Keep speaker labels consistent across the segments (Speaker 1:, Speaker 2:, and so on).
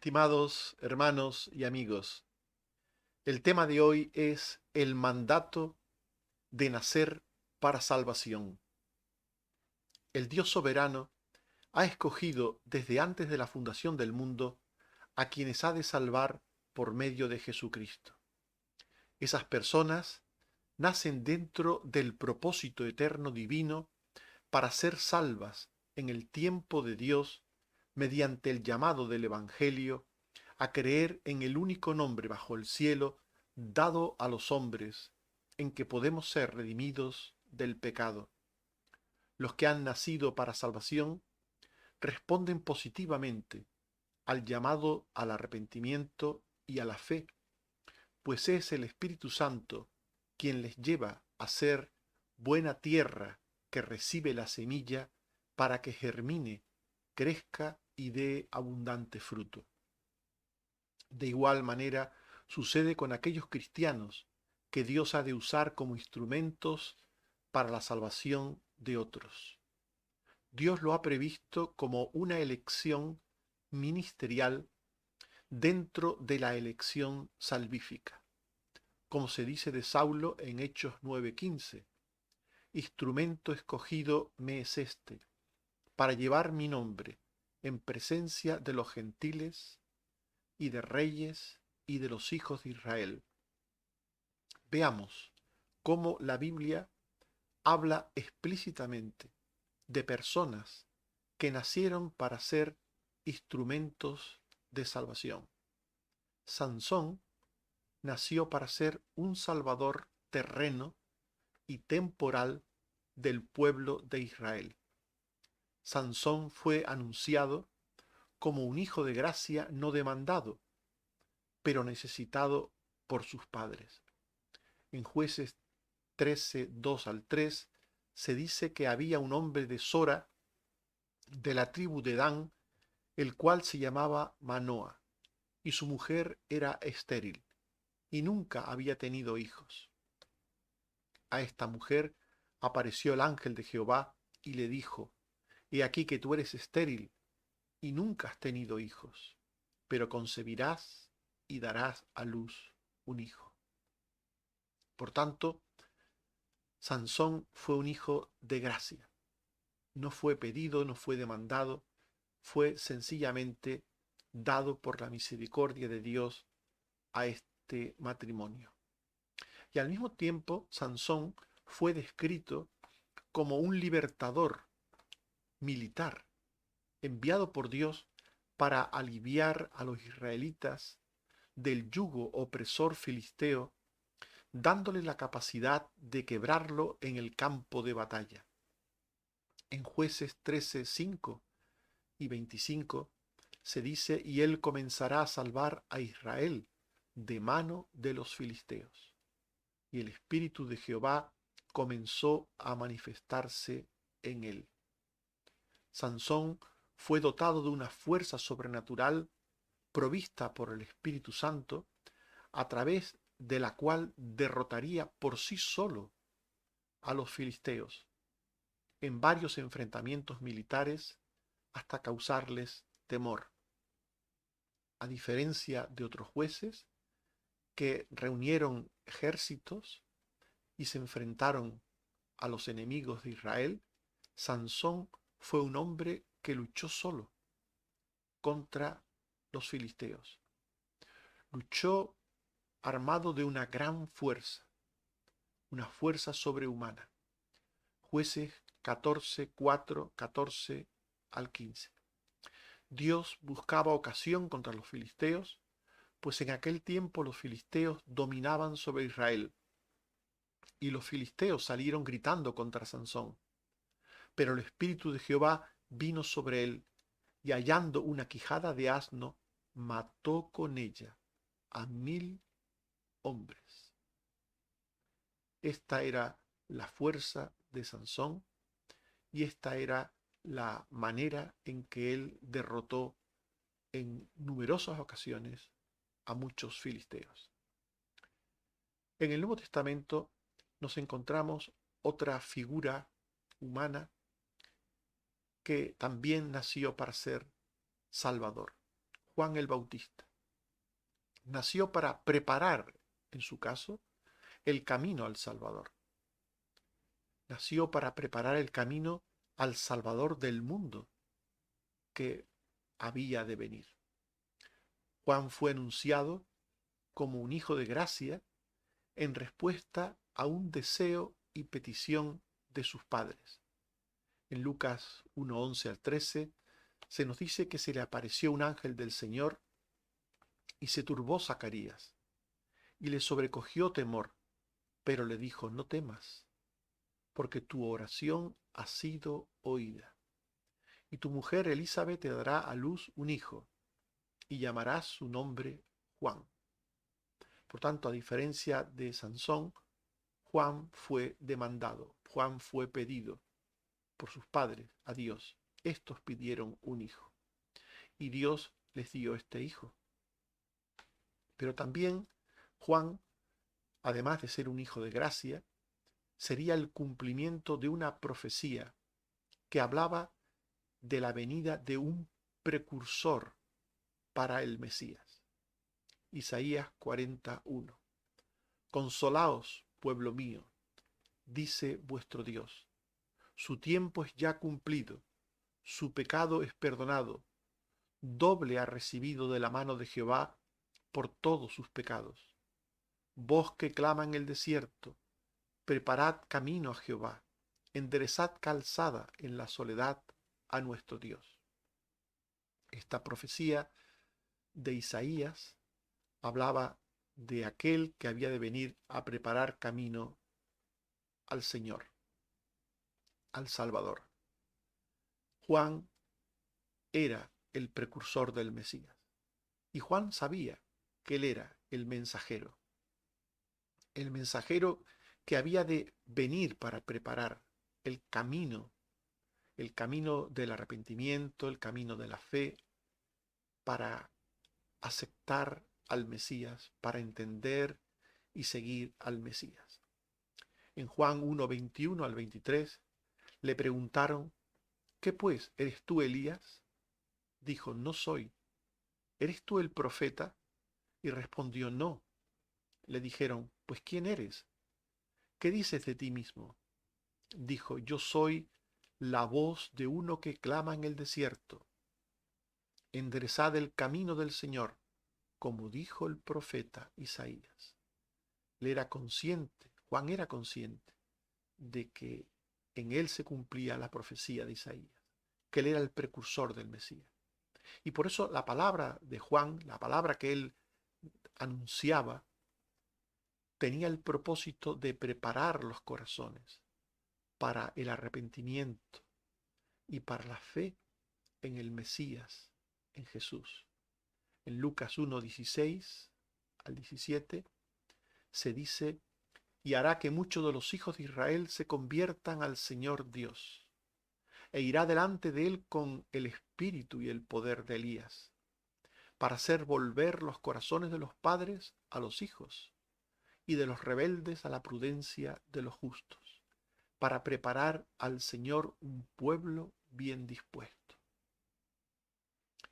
Speaker 1: Estimados hermanos y amigos, el tema de hoy es el mandato de nacer para salvación. El Dios soberano ha escogido desde antes de la fundación del mundo a quienes ha de salvar por medio de Jesucristo. Esas personas nacen dentro del propósito eterno divino para ser salvas en el tiempo de Dios mediante el llamado del Evangelio a creer en el único nombre bajo el cielo dado a los hombres en que podemos ser redimidos del pecado. Los que han nacido para salvación responden positivamente al llamado al arrepentimiento y a la fe, pues es el Espíritu Santo quien les lleva a ser buena tierra que recibe la semilla para que germine, crezca y dé abundante fruto. De igual manera sucede con aquellos cristianos que Dios ha de usar como instrumentos para la salvación de otros. Dios lo ha previsto como una elección ministerial dentro de la elección salvífica. Como se dice de Saulo en Hechos 9:15, instrumento escogido me es este, para llevar mi nombre en presencia de los gentiles y de reyes y de los hijos de Israel. Veamos cómo la Biblia habla explícitamente de personas que nacieron para ser instrumentos de salvación. Sansón nació para ser un salvador terreno y temporal del pueblo de Israel. Sansón fue anunciado como un hijo de gracia no demandado, pero necesitado por sus padres. En Jueces 13, 2 al 3, se dice que había un hombre de Sora, de la tribu de Dan, el cual se llamaba Manoa, y su mujer era estéril, y nunca había tenido hijos. A esta mujer apareció el ángel de Jehová y le dijo: He aquí que tú eres estéril y nunca has tenido hijos, pero concebirás y darás a luz un hijo. Por tanto, Sansón fue un hijo de gracia. No fue pedido, no fue demandado, fue sencillamente dado por la misericordia de Dios a este matrimonio. Y al mismo tiempo, Sansón fue descrito como un libertador militar, enviado por Dios para aliviar a los israelitas del yugo opresor filisteo, dándole la capacidad de quebrarlo en el campo de batalla. En Jueces 13, 5 y 25 se dice: y él comenzará a salvar a Israel de mano de los filisteos. Y el espíritu de Jehová comenzó a manifestarse en él. Sansón fue dotado de una fuerza sobrenatural provista por el Espíritu Santo, a través de la cual derrotaría por sí solo a los filisteos en varios enfrentamientos militares hasta causarles temor. A diferencia de otros jueces que reunieron ejércitos y se enfrentaron a los enemigos de Israel, Sansón fue un hombre que luchó solo contra los filisteos. Luchó armado de una gran fuerza, una fuerza sobrehumana. Jueces 14, 4, 14 al 15. Dios buscaba ocasión contra los filisteos, pues en aquel tiempo los filisteos dominaban sobre Israel, y los filisteos salieron gritando contra Sansón. Pero el espíritu de Jehová vino sobre él, y hallando una quijada de asno, mató con ella a 1000 hombres. Esta era la fuerza de Sansón, y esta era la manera en que él derrotó en numerosas ocasiones a muchos filisteos. En el Nuevo Testamento nos encontramos otra figura humana que también nació para ser Salvador. Juan el Bautista. Nació para preparar, en su caso, el camino al Salvador. Nació para preparar el camino al Salvador del mundo que había de venir. Juan fue anunciado como un hijo de gracia en respuesta a un deseo y petición de sus padres. En Lucas 1:11 al 13 se nos dice que se le apareció un ángel del Señor y se turbó Zacarías y le sobrecogió temor, pero le dijo: no temas, porque tu oración ha sido oída. Y tu mujer Elizabeth te dará a luz un hijo, y llamarás su nombre Juan. Por tanto, a diferencia de Sansón, Juan fue demandado, Juan fue pedido por sus padres a Dios. Estos pidieron un hijo, y Dios les dio este hijo. Pero también Juan, además de ser un hijo de gracia, sería el cumplimiento de una profecía que hablaba de la venida de un precursor para el Mesías. Isaías 41. Consolaos, pueblo mío, dice vuestro Dios. Su tiempo es ya cumplido, su pecado es perdonado, doble ha recibido de la mano de Jehová por todos sus pecados. Voz que clama en el desierto, preparad camino a Jehová, enderezad calzada en la soledad a nuestro Dios. Esta profecía de Isaías hablaba de aquel que había de venir a preparar camino al Señor, al Salvador. Juan era el precursor del Mesías, y Juan sabía que él era el mensajero que había de venir para preparar el camino del arrepentimiento, el camino de la fe, para aceptar al Mesías, para entender y seguir al Mesías. En Juan 1:21 al 23 le preguntaron: ¿qué pues? ¿Eres tú Elías? Dijo: no soy. ¿Eres tú el profeta? Y respondió: no. Le dijeron: pues ¿quién eres? ¿Qué dices de ti mismo? Dijo: yo soy la voz de uno que clama en el desierto. Enderezad el camino del Señor, como dijo el profeta Isaías. Juan era consciente de que en él se cumplía la profecía de Isaías, que él era el precursor del Mesías. Y por eso la palabra de Juan, la palabra que él anunciaba, tenía el propósito de preparar los corazones para el arrepentimiento y para la fe en el Mesías, en Jesús. En Lucas 1:16 al 17 se dice: y hará que muchos de los hijos de Israel se conviertan al Señor Dios, e irá delante de él con el espíritu y el poder de Elías, para hacer volver los corazones de los padres a los hijos, y de los rebeldes a la prudencia de los justos, para preparar al Señor un pueblo bien dispuesto.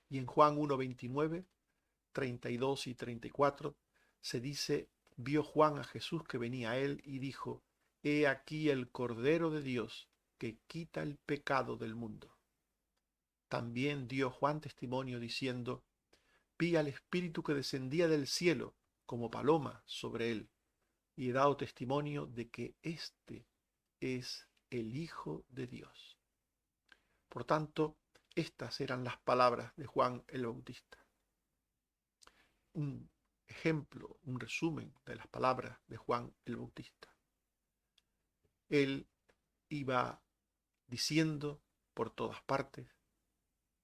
Speaker 1: Y en Juan 1:29, 32 y 34 se dice: vio Juan a Jesús que venía a él y dijo: he aquí el Cordero de Dios que quita el pecado del mundo. También dio Juan testimonio diciendo: vi al Espíritu que descendía del cielo como paloma sobre él, y he dado testimonio de que éste es el Hijo de Dios. Por tanto, estas eran las palabras de Juan el Bautista. Un ejemplo, un resumen de las palabras de Juan el Bautista. Él iba diciendo por todas partes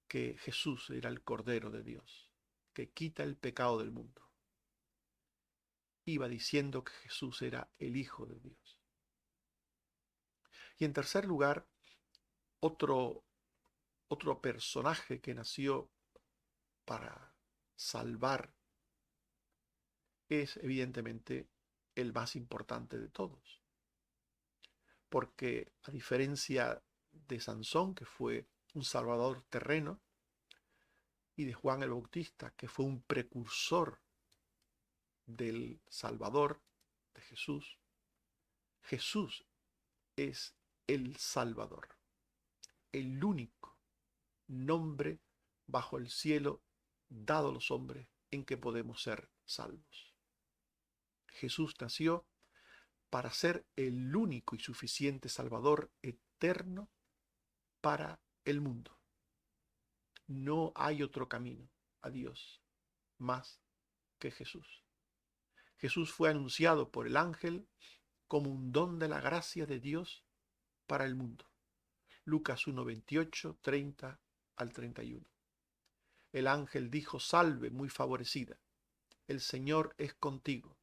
Speaker 1: que Jesús era el Cordero de Dios, que quita el pecado del mundo. Iba diciendo que Jesús era el Hijo de Dios. Y en tercer lugar, otro personaje que nació para salvar es evidentemente el más importante de todos. Porque a diferencia de Sansón, que fue un salvador terreno, y de Juan el Bautista, que fue un precursor del Salvador, de Jesús, Jesús es el Salvador, el único nombre bajo el cielo dado a los hombres en que podemos ser salvos. Jesús nació para ser el único y suficiente Salvador eterno para el mundo. No hay otro camino a Dios más que Jesús. Jesús fue anunciado por el ángel como un don de la gracia de Dios para el mundo. Lucas 1, 28, 30 al 31. El ángel dijo: salve, muy favorecida, el Señor es contigo,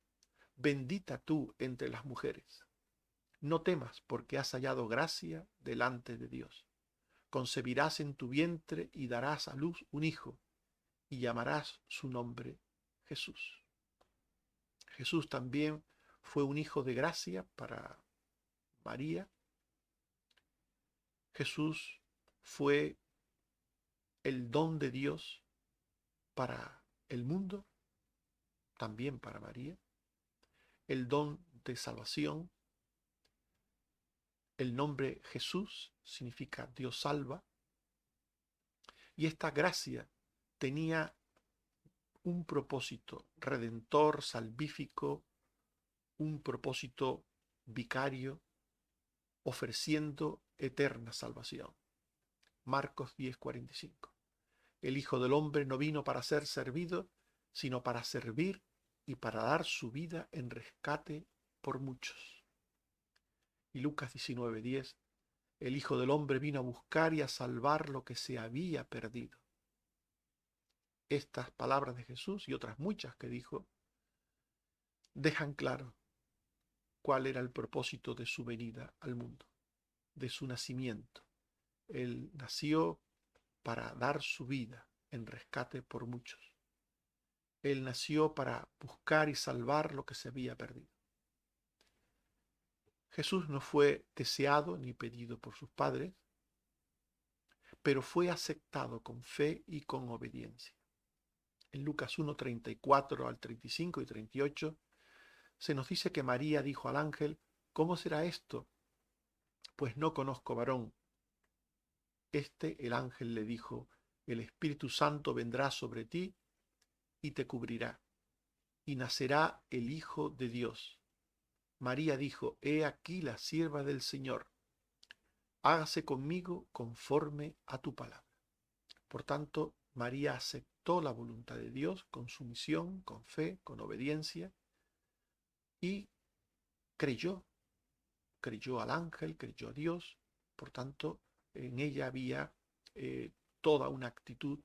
Speaker 1: bendita tú entre las mujeres. No temas, porque has hallado gracia delante de Dios. Concebirás en tu vientre y darás a luz un hijo, y llamarás su nombre Jesús. Jesús también fue un hijo de gracia para María. Jesús fue el don de Dios para el mundo, también para María, el don de salvación. El nombre Jesús significa Dios salva, y esta gracia tenía un propósito redentor, salvífico, un propósito vicario, ofreciendo eterna salvación. Marcos 10:45. El Hijo del Hombre no vino para ser servido, sino para servir y para dar su vida en rescate por muchos. Y Lucas 19:10. El Hijo del Hombre vino a buscar y a salvar lo que se había perdido. Estas palabras de Jesús y otras muchas que dijo dejan claro cuál era el propósito de su venida al mundo, de su nacimiento. Él nació para dar su vida en rescate por muchos. Él nació para buscar y salvar lo que se había perdido. Jesús no fue deseado ni pedido por sus padres, pero fue aceptado con fe y con obediencia. En Lucas 1, 34 al 35 y 38, se nos dice que María dijo al ángel: ¿cómo será esto? Pues no conozco varón. El ángel le dijo: el Espíritu Santo vendrá sobre ti y te cubrirá, y nacerá el Hijo de Dios. María dijo: he aquí la sierva del Señor, hágase conmigo conforme a tu palabra. Por tanto, María aceptó la voluntad de Dios con sumisión, con fe, con obediencia, y creyó al ángel, creyó a Dios. Por tanto, en ella había toda una actitud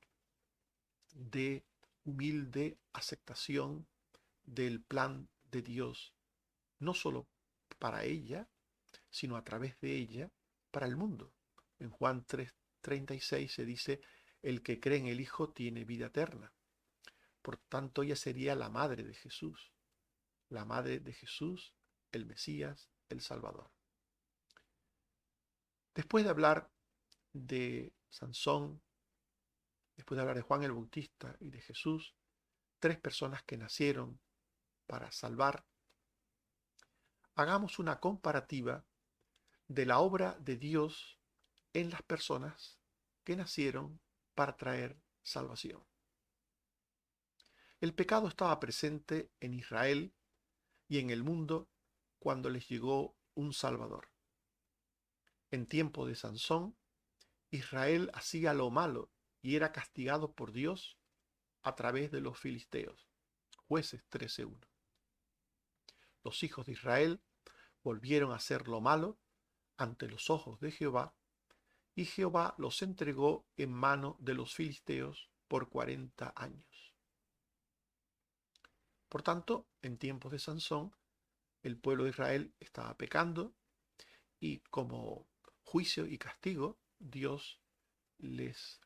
Speaker 1: de humilde aceptación del plan de Dios, no solo para ella, sino a través de ella, para el mundo. En Juan 3:36 se dice: el que cree en el Hijo tiene vida eterna. Por tanto, ella sería la madre de Jesús, el Mesías, el Salvador. Después de hablar de Sansón, después de hablar de Juan el Bautista y de Jesús, tres personas que nacieron para salvar, hagamos una comparativa de la obra de Dios en las personas que nacieron para traer salvación. El pecado estaba presente en Israel y en el mundo cuando les llegó un Salvador. En tiempo de Sansón, Israel hacía lo malo y era castigado por Dios a través de los filisteos. Jueces 13:1. Los hijos de Israel volvieron a hacer lo malo ante los ojos de Jehová, y Jehová los entregó en mano de los filisteos por 40 años. Por tanto, en tiempos de Sansón, el pueblo de Israel estaba pecando, y como juicio y castigo, Dios les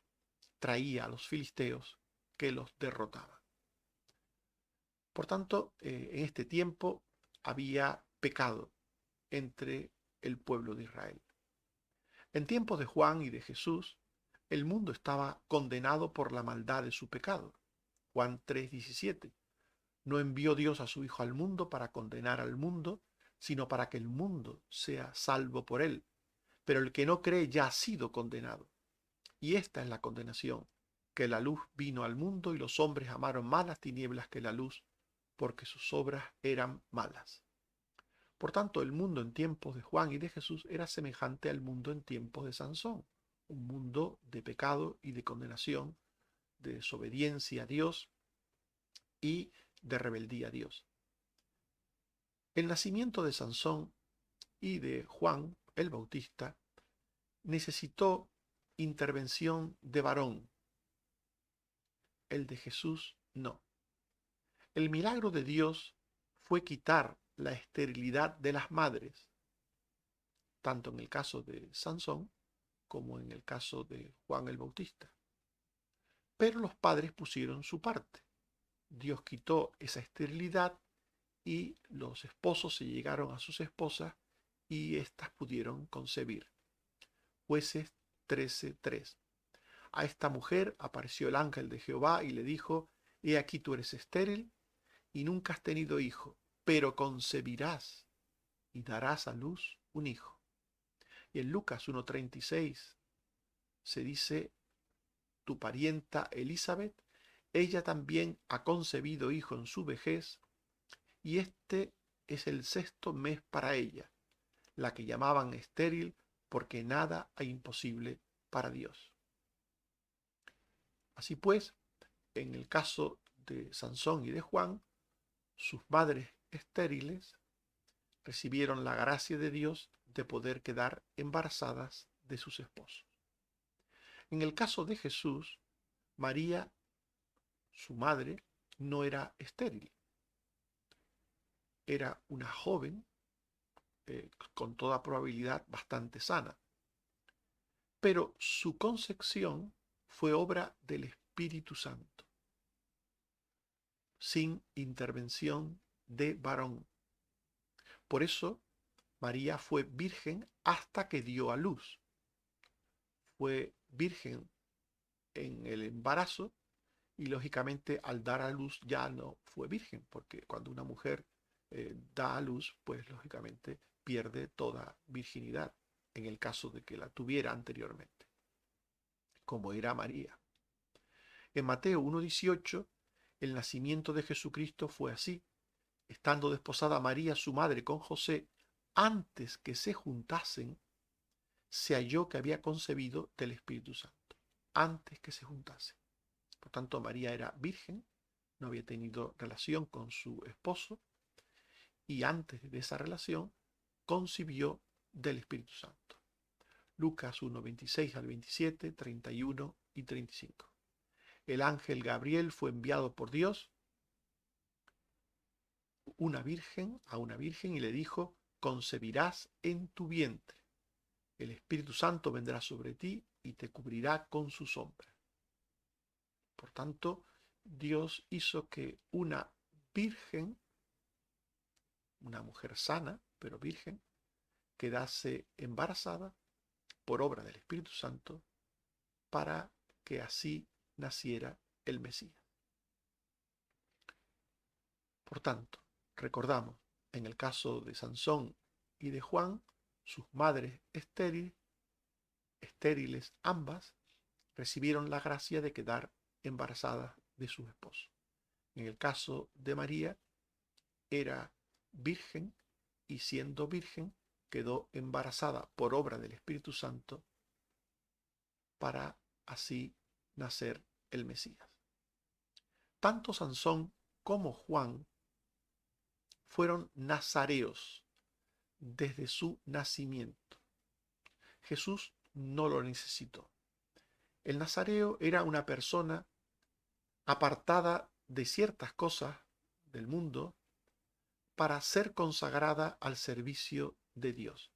Speaker 1: traía a los filisteos que los derrotaban. Por tanto, en este tiempo había pecado entre el pueblo de Israel. En tiempos de Juan y de Jesús, El mundo estaba condenado por la maldad de su pecado. Juan 3:17. No envió Dios a su Hijo al mundo para condenar al mundo, sino para que el mundo sea salvo por él. Pero el que no cree ya ha sido condenado. Y esta es la condenación, que la luz vino al mundo y los hombres amaron más las tinieblas que la luz, porque sus obras eran malas. Por tanto, el mundo en tiempos de Juan y de Jesús era semejante al mundo en tiempos de Sansón, un mundo de pecado y de condenación, de desobediencia a Dios y de rebeldía a Dios. El nacimiento de Sansón y de Juan el Bautista necesitó intervención de varón, el de Jesús no. El milagro de Dios fue quitar la esterilidad de las madres, tanto en el caso de Sansón como en el caso de Juan el Bautista. Pero los padres pusieron su parte. Dios quitó esa esterilidad y los esposos se llegaron a sus esposas y éstas pudieron concebir. Jueces 13:3. A esta mujer apareció el ángel de Jehová y le dijo: He aquí tú eres estéril y nunca has tenido hijo, pero concebirás y darás a luz un hijo. Y en Lucas 1:36 se dice: tu parienta Elizabeth, ella también ha concebido hijo en su vejez, y este es el 6.º mes para ella, la que llamaban estéril, porque nada hay imposible para Dios. Así pues, en el caso de Sansón y de Juan, sus madres estériles recibieron la gracia de Dios de poder quedar embarazadas de sus esposos. En el caso de Jesús, María, su madre, no era estéril. Era una joven, con toda probabilidad bastante sana. Pero su concepción fue obra del Espíritu Santo, sin intervención de varón. Por eso María fue virgen hasta que dio a luz. Fue virgen en el embarazo y lógicamente al dar a luz ya no fue virgen, porque cuando una mujer da a luz, pues lógicamente pierde toda virginidad, en el caso de que la tuviera anteriormente, como era María. En Mateo 1:18, el nacimiento de Jesucristo fue así: estando desposada María, su madre, con José, antes que se juntasen, se halló que había concebido del Espíritu Santo. Antes que se juntasen. Por tanto, María era virgen, no había tenido relación con su esposo, y antes de esa relación concibió del Espíritu Santo. Lucas 1:26 al 27, 31 y 35. El ángel Gabriel fue enviado por Dios a una virgen y le dijo: concebirás en tu vientre, el Espíritu Santo vendrá sobre ti y te cubrirá con su sombra. Por tanto, Dios hizo que una virgen, una mujer sana, pero virgen, quedase embarazada por obra del Espíritu Santo para que así naciera el Mesías. Por tanto, recordamos, en el caso de Sansón y de Juan, sus madres estériles ambas, recibieron la gracia de quedar embarazadas de sus esposos. En el caso de María, era virgen y siendo virgen quedó embarazada por obra del Espíritu Santo para así nacer el Mesías. Tanto Sansón como Juan fueron nazareos desde su nacimiento. Jesús no lo necesitó. El nazareo era una persona apartada de ciertas cosas del mundo para ser consagrada al servicio de Dios.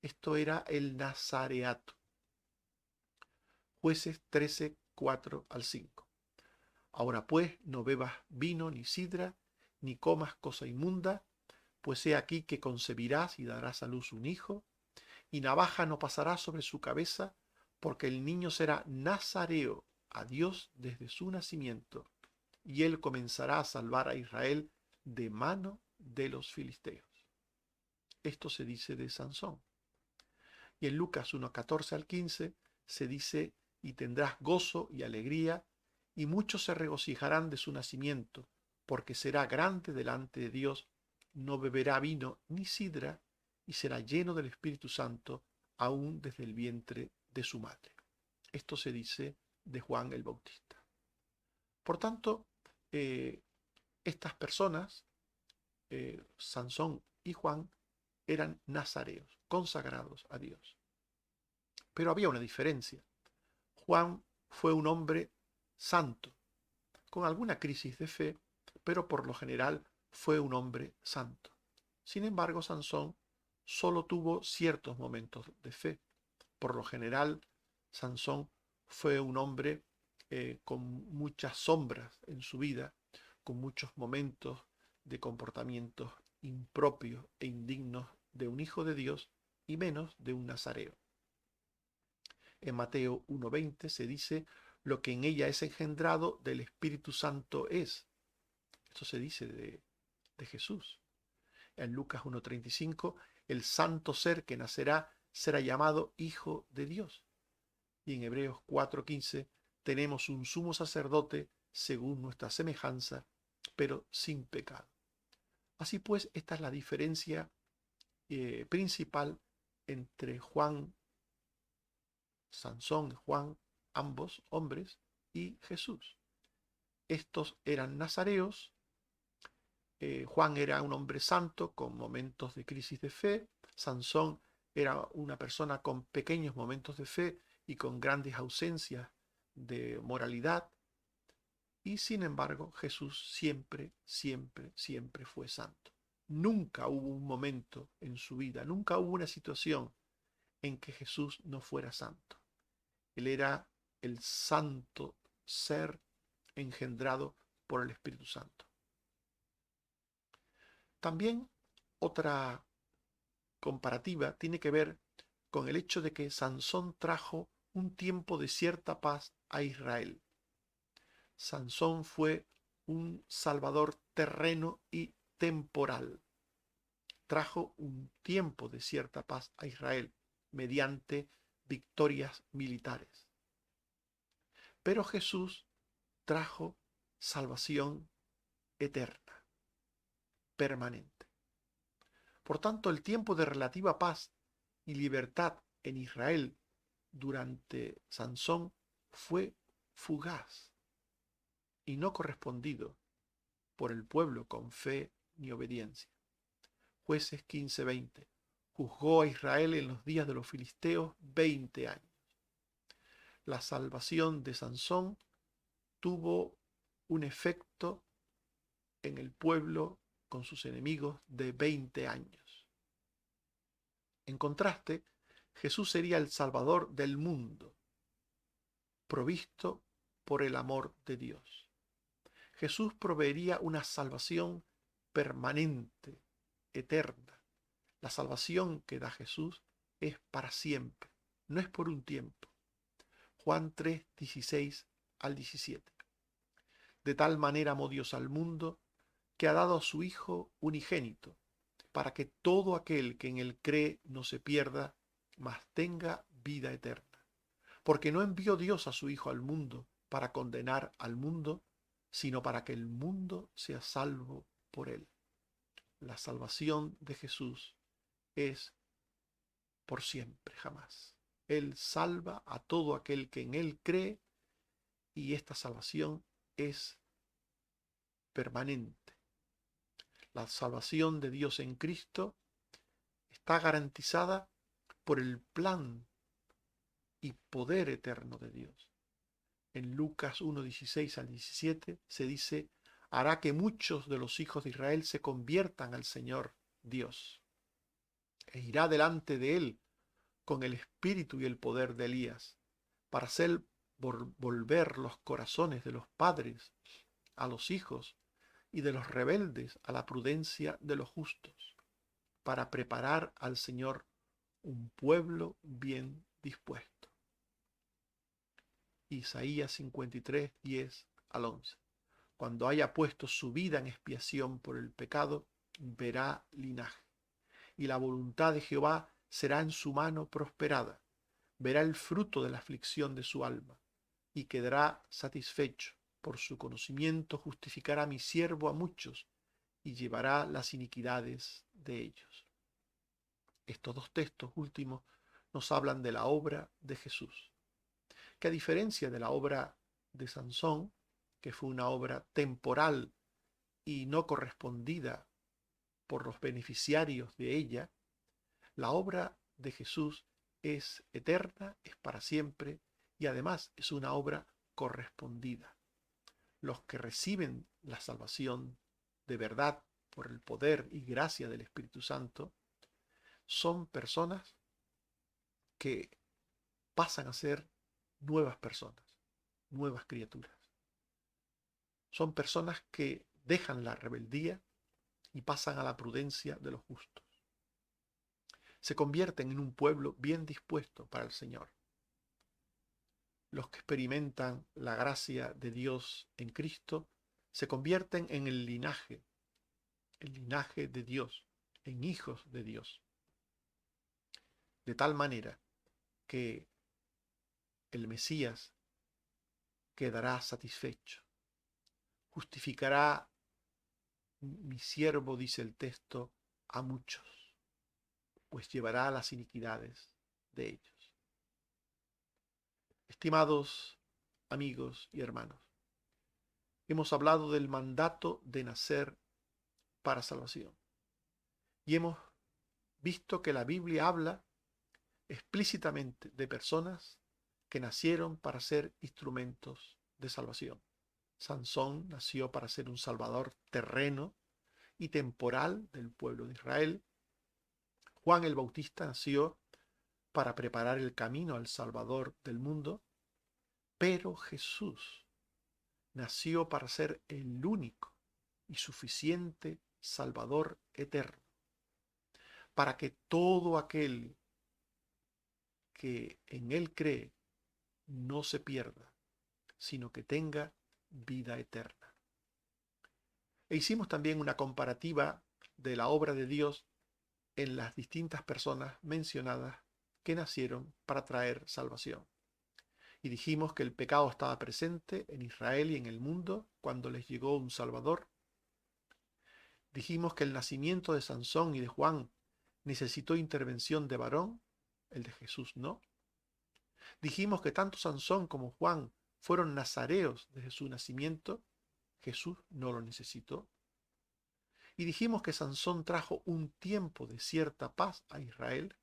Speaker 1: Esto era el nazareato. Jueces 13, 4 al 5. Ahora pues, no bebas vino ni sidra, ni comas cosa inmunda, pues he aquí que concebirás y darás a luz un hijo, y navaja no pasará sobre su cabeza, porque el niño será nazareo a Dios desde su nacimiento, y él comenzará a salvar a Israel de mano de los filisteos. Esto se dice de Sansón. Y en Lucas 1:14 al 15 se dice, y tendrás gozo y alegría, y muchos se regocijarán de su nacimiento, porque será grande delante de Dios, no beberá vino ni sidra, y será lleno del Espíritu Santo, aún desde el vientre de su madre. Esto se dice de Juan el Bautista. Por tanto, estas personas, Sansón y Juan, eran nazareos, consagrados a Dios. Pero había una diferencia. Juan fue un hombre santo, con alguna crisis de fe, pero por lo general fue un hombre santo. Sin embargo, Sansón solo tuvo ciertos momentos de fe. Por lo general, Sansón fue un hombre con muchas sombras en su vida, con muchos momentos de comportamientos impropios e indignos de un hijo de Dios y menos de un nazareo. En Mateo 1:20 se dice, lo que en ella es engendrado del Espíritu Santo es. Esto se dice de Jesús. En Lucas 1:35, el santo ser que nacerá será llamado Hijo de Dios. Y en Hebreos 4:15 tenemos un sumo sacerdote según nuestra semejanza, pero sin pecado. Así pues, esta es la diferencia principal entre Sansón y Juan, ambos hombres, y Jesús. Estos eran nazareos. Juan era un hombre santo con momentos de crisis de fe. Sansón era una persona con pequeños momentos de fe y con grandes ausencias de moralidad. Y sin embargo, Jesús siempre, siempre, siempre fue santo. Nunca hubo un momento en su vida, nunca hubo una situación en que Jesús no fuera santo. Él era el santo ser engendrado por el Espíritu Santo. También otra comparativa tiene que ver con el hecho de que Sansón trajo un tiempo de cierta paz a Israel. Sansón fue un salvador terreno y temporal. Trajo un tiempo de cierta paz a Israel mediante victorias militares. Pero Jesús trajo salvación eterna, permanente. Por tanto, el tiempo de relativa paz y libertad en Israel durante Sansón fue fugaz y no correspondido por el pueblo con fe ni obediencia. Jueces 15:20. Juzgó a Israel en los días de los filisteos 20 años. La salvación de Sansón tuvo un efecto en el pueblo con sus enemigos de 20 años. En contraste, Jesús sería el Salvador del mundo, provisto por el amor de Dios. Jesús proveería una salvación permanente, eterna. La salvación que da Jesús es para siempre, no es por un tiempo. Juan 3:16 al 17. De tal manera amó Dios al mundo, que ha dado a su Hijo unigénito, para que todo aquel que en él cree no se pierda, mas tenga vida eterna. Porque no envió Dios a su Hijo al mundo para condenar al mundo, sino para que el mundo sea salvo por él. La salvación de Jesús es por siempre, jamás. Él salva a todo aquel que en él cree y esta salvación es permanente. La salvación de Dios en Cristo está garantizada por el plan y poder eterno de Dios. En Lucas 1:16 al 17 se dice, hará que muchos de los hijos de Israel se conviertan al Señor Dios, e irá delante de él con el espíritu y el poder de Elías, para hacer volver los corazones de los padres a los hijos y de los rebeldes a la prudencia de los justos, para preparar al Señor un pueblo bien dispuesto. Isaías 53, 10 al 11. Cuando haya puesto su vida en expiación por el pecado, verá linaje. Y la voluntad de Jehová será en su mano prosperada. Verá el fruto de la aflicción de su alma, y quedará satisfecho. Por su conocimiento justificará mi siervo a muchos, y llevará las iniquidades de ellos. Estos dos textos últimos nos hablan de la obra de Jesús, que a diferencia de la obra de Sansón, que fue una obra temporal y no correspondida por los beneficiarios de ella, la obra de Jesús es eterna, es para siempre y además es una obra correspondida. Los que reciben la salvación de verdad por el poder y gracia del Espíritu Santo son personas que pasan a ser nuevas personas, nuevas criaturas. Son personas que dejan la rebeldía y pasan a la prudencia de los justos. Se convierten en un pueblo bien dispuesto para el Señor. Los que experimentan la gracia de Dios en Cristo se convierten en el linaje de Dios, en hijos de Dios. De tal manera que el Mesías quedará satisfecho. Justificará mi siervo, dice el texto, a muchos, pues llevará las iniquidades de ellos. Estimados amigos y hermanos, hemos hablado del mandato de nacer para salvación y hemos visto que la Biblia habla explícitamente de personas que nacieron para ser instrumentos de salvación. Sansón nació para ser un salvador terreno y temporal del pueblo de Israel. Juan el Bautista nació para preparar el camino al Salvador del mundo, pero Jesús nació para ser el único y suficiente Salvador eterno, para que todo aquel que en Él cree no se pierda, sino que tenga vida eterna. E hicimos también una comparativa de la obra de Dios en las distintas personas mencionadas que nacieron para traer salvación. Y dijimos que el pecado estaba presente en Israel y en el mundo cuando les llegó un Salvador. Dijimos que el nacimiento de Sansón y de Juan necesitó intervención de varón, el de Jesús no. Dijimos que tanto Sansón como Juan fueron nazareos desde su nacimiento, Jesús no lo necesitó. Y dijimos que Sansón trajo un tiempo de cierta paz a Israel,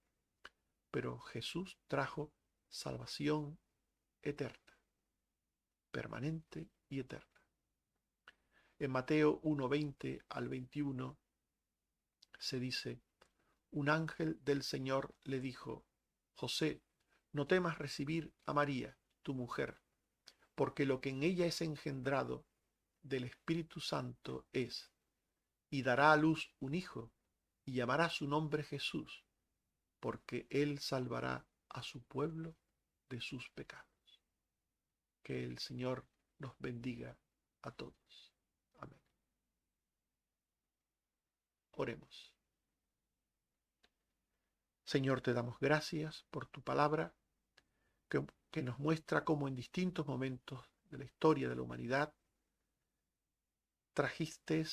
Speaker 1: pero Jesús trajo salvación eterna, permanente y eterna. En Mateo 1:20 al 21 se dice: un ángel del Señor le dijo: José, no temas recibir a María, tu mujer, porque lo que en ella es engendrado del Espíritu Santo es, y dará a luz un hijo, y llamará su nombre Jesús, porque él salvará a su pueblo de sus pecados. Que el Señor nos bendiga a todos. Amén. Oremos. Señor, te damos gracias por tu palabra que nos muestra cómo en distintos momentos de la historia de la humanidad trajiste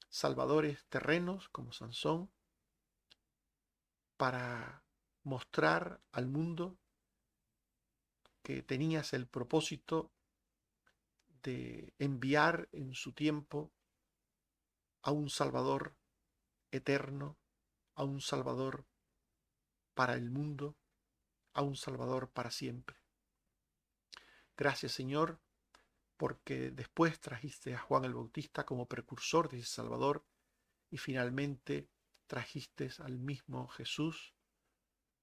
Speaker 1: salvadores terrenos como Sansón para mostrar al mundo que tenías el propósito de enviar en su tiempo a un Salvador eterno, a un Salvador para el mundo, a un Salvador para siempre. Gracias, Señor, porque después trajiste a Juan el Bautista como precursor de ese Salvador y finalmente trajiste al mismo Jesús,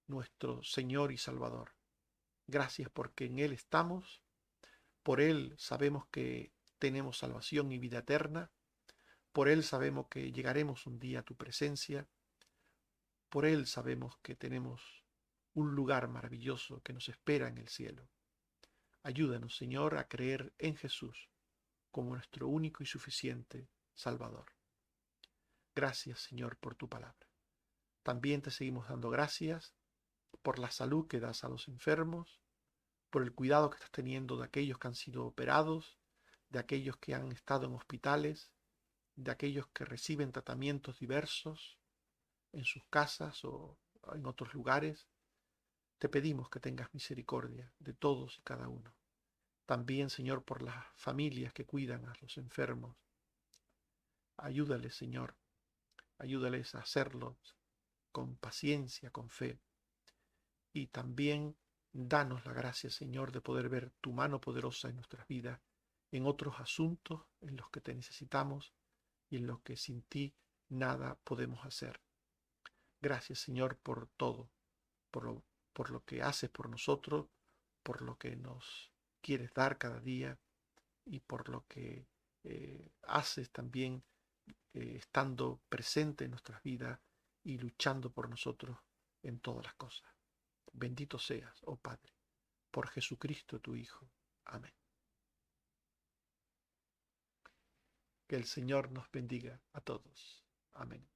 Speaker 1: nuestro Señor y Salvador. Gracias porque en Él estamos, por Él sabemos que tenemos salvación y vida eterna, por Él sabemos que llegaremos un día a tu presencia, por Él sabemos que tenemos un lugar maravilloso que nos espera en el cielo. Ayúdanos, Señor, a creer en Jesús como nuestro único y suficiente Salvador. Gracias, Señor, por tu palabra. También te seguimos dando gracias por la salud que das a los enfermos, por el cuidado que estás teniendo de aquellos que han sido operados, de aquellos que han estado en hospitales, de aquellos que reciben tratamientos diversos en sus casas o en otros lugares. Te pedimos que tengas misericordia de todos y cada uno. También, Señor, por las familias que cuidan a los enfermos. Ayúdales, Señor, ayúdales a hacerlo con paciencia, con fe. Y también danos la gracia, Señor, de poder ver tu mano poderosa en nuestras vidas, en otros asuntos en los que te necesitamos y en los que sin ti nada podemos hacer. Gracias, Señor, por todo, por lo que haces por nosotros, por lo que nos quieres dar cada día y por lo que haces también estando presente en nuestras vidas y luchando por nosotros en todas las cosas. Bendito seas, oh Padre, por Jesucristo tu Hijo. Amén. Que el Señor nos bendiga a todos. Amén.